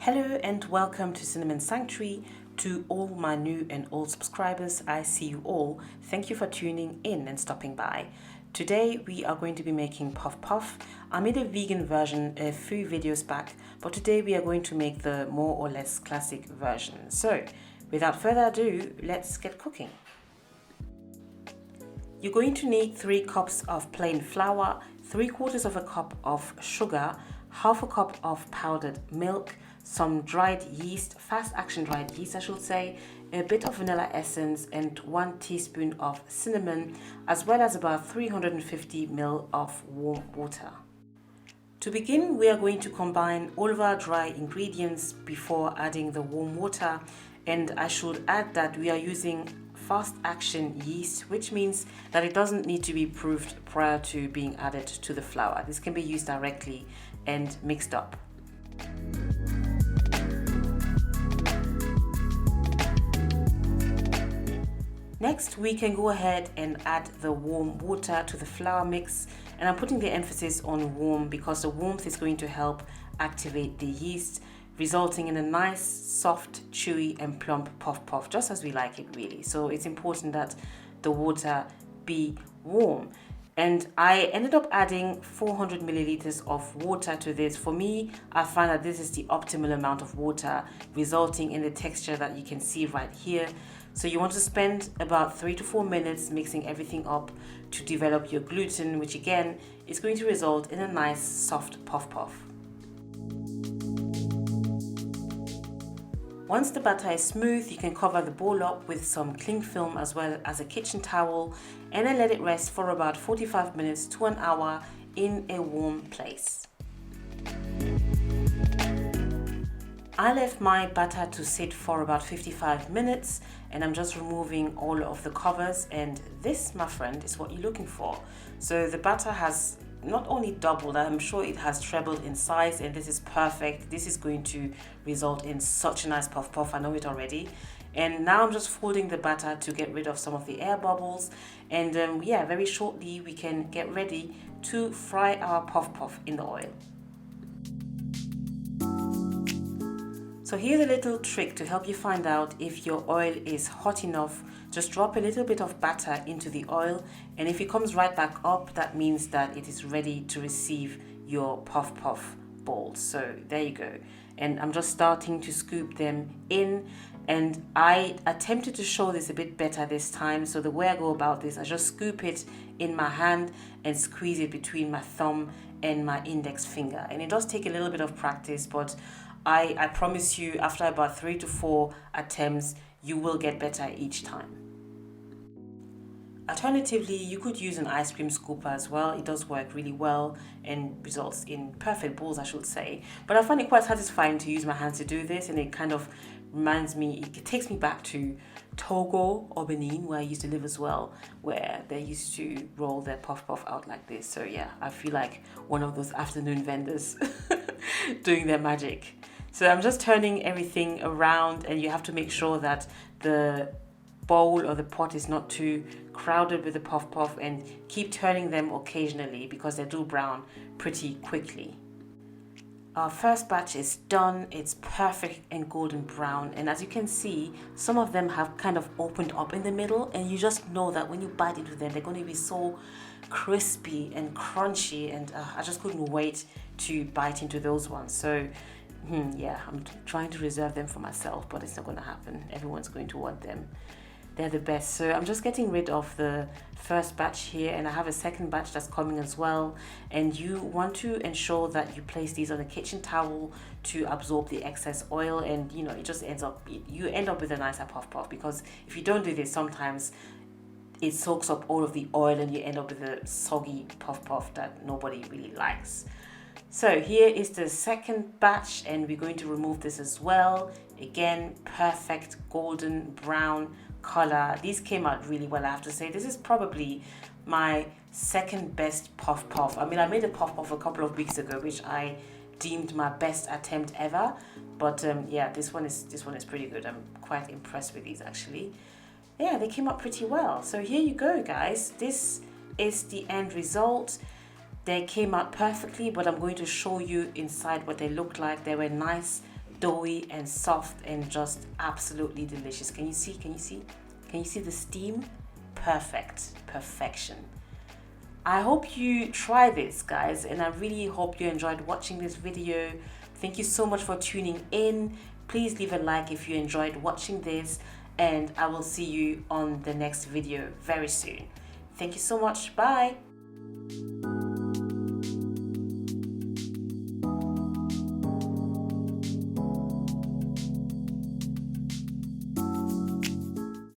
Hello and welcome to Cinnamon Sanctuary. To all my new and old subscribers, I see you all. Thank you for tuning in and stopping by. Today we are going to be making puff puff. I made a vegan version a few videos back, but today we are going to make the more or less classic version. So without further ado, let's get cooking. You're going to need 3 cups of plain flour, 3/4 of a cup of sugar, half a cup of powdered milk, some dried yeast, fast action dried yeast I should say, a bit of vanilla essence and 1 teaspoon of cinnamon, as well as about 350 ml of warm water. To begin, we are going to combine all of our dry ingredients before adding the warm water, and I should add that we are using fast action yeast, which means that it doesn't need to be proofed prior to being added to the flour. This can be used directly and mixed up. Next, we can go ahead and add the warm water to the flour mix, and I'm putting the emphasis on warm because the warmth is going to help activate the yeast, resulting in a nice, soft, chewy and plump puff puff, just as we like it really. So it's important that the water be warm. And I ended up adding 400 milliliters of water to this. For me, I find that this is the optimal amount of water, resulting in the texture that you can see right here. So you want to spend about 3 to 4 minutes mixing everything up to develop your gluten, which again is going to result in a nice soft puff puff. Once the batter is smooth, you can cover the bowl up with some cling film as well as a kitchen towel, and then let it rest for about 45 minutes to an hour in a warm place. I left my batter to sit for about 55 minutes, and I'm just removing all of the covers, and this, my friend, is what you're looking for. So the batter has not only doubled, I'm sure it has trebled in size, and this is perfect. This is going to result in such a nice puff puff, I know it already. And now I'm just folding the batter to get rid of some of the air bubbles, and yeah, very shortly we can get ready to fry our puff puff in the oil. So here's a little trick to help you find out if your oil is hot enough. Just drop a little bit of batter into the oil, and if it comes right back up, that means that it is ready to receive your puff puff balls. So there you go. And I'm just starting to scoop them in, and I attempted to show this a bit better this time. So the way I go about this, I just scoop it in my hand and squeeze it between my thumb and my index finger. And it does take a little bit of practice, but I promise you, after about 3 to 4 attempts, you will get better each time. Alternatively, you could use an ice cream scooper as well. It does work really well and results in perfect balls, I should say. But I find it quite satisfying to use my hands to do this, and it kind of reminds me, it takes me back to Togo or Benin, where I used to live as well, where they used to roll their puff puff out like this. So yeah, I feel like one of those afternoon vendors doing their magic. So I'm just turning everything around, and you have to make sure that the bowl or the pot is not too crowded with the puff puff, and keep turning them occasionally because they do brown pretty quickly. Our first batch is done. It's perfect and golden brown, and as you can see, some of them have kind of opened up in the middle, and you just know that when you bite into them, they're going to be so crispy and crunchy, and I just couldn't wait to bite into those ones. So yeah, I'm trying to reserve them for myself, but it's not going to happen. Everyone's going to want them. They're the best. So I'm just getting rid of the first batch here, and I have a second batch that's coming as well. And you want to ensure that you place these on a kitchen towel to absorb the excess oil, and you know, it just ends up, you end up with a nicer puff puff, because if you don't do this, sometimes it soaks up all of the oil and you end up with a soggy puff puff that nobody really likes. So here is the second batch, and we're going to remove this as well. Again, perfect golden brown color. These came out really well, I have to say. This is probably my second best puff puff. I mean, I made a puff puff a couple of weeks ago, which I deemed my best attempt ever. But yeah, this one is pretty good. I'm quite impressed with these actually. Yeah, they came out pretty well. So here you go, guys. This is the end result. They came out perfectly, but I'm going to show you inside what they look like. They were nice, doughy and soft and just absolutely delicious. Can you see? Can you see? Can you see the steam? Perfect. Perfection. I hope you try this, guys, and I really hope you enjoyed watching this video. Thank you so much for tuning in. Please leave a like if you enjoyed watching this, and I will see you on the next video very soon. Thank you so much. Bye.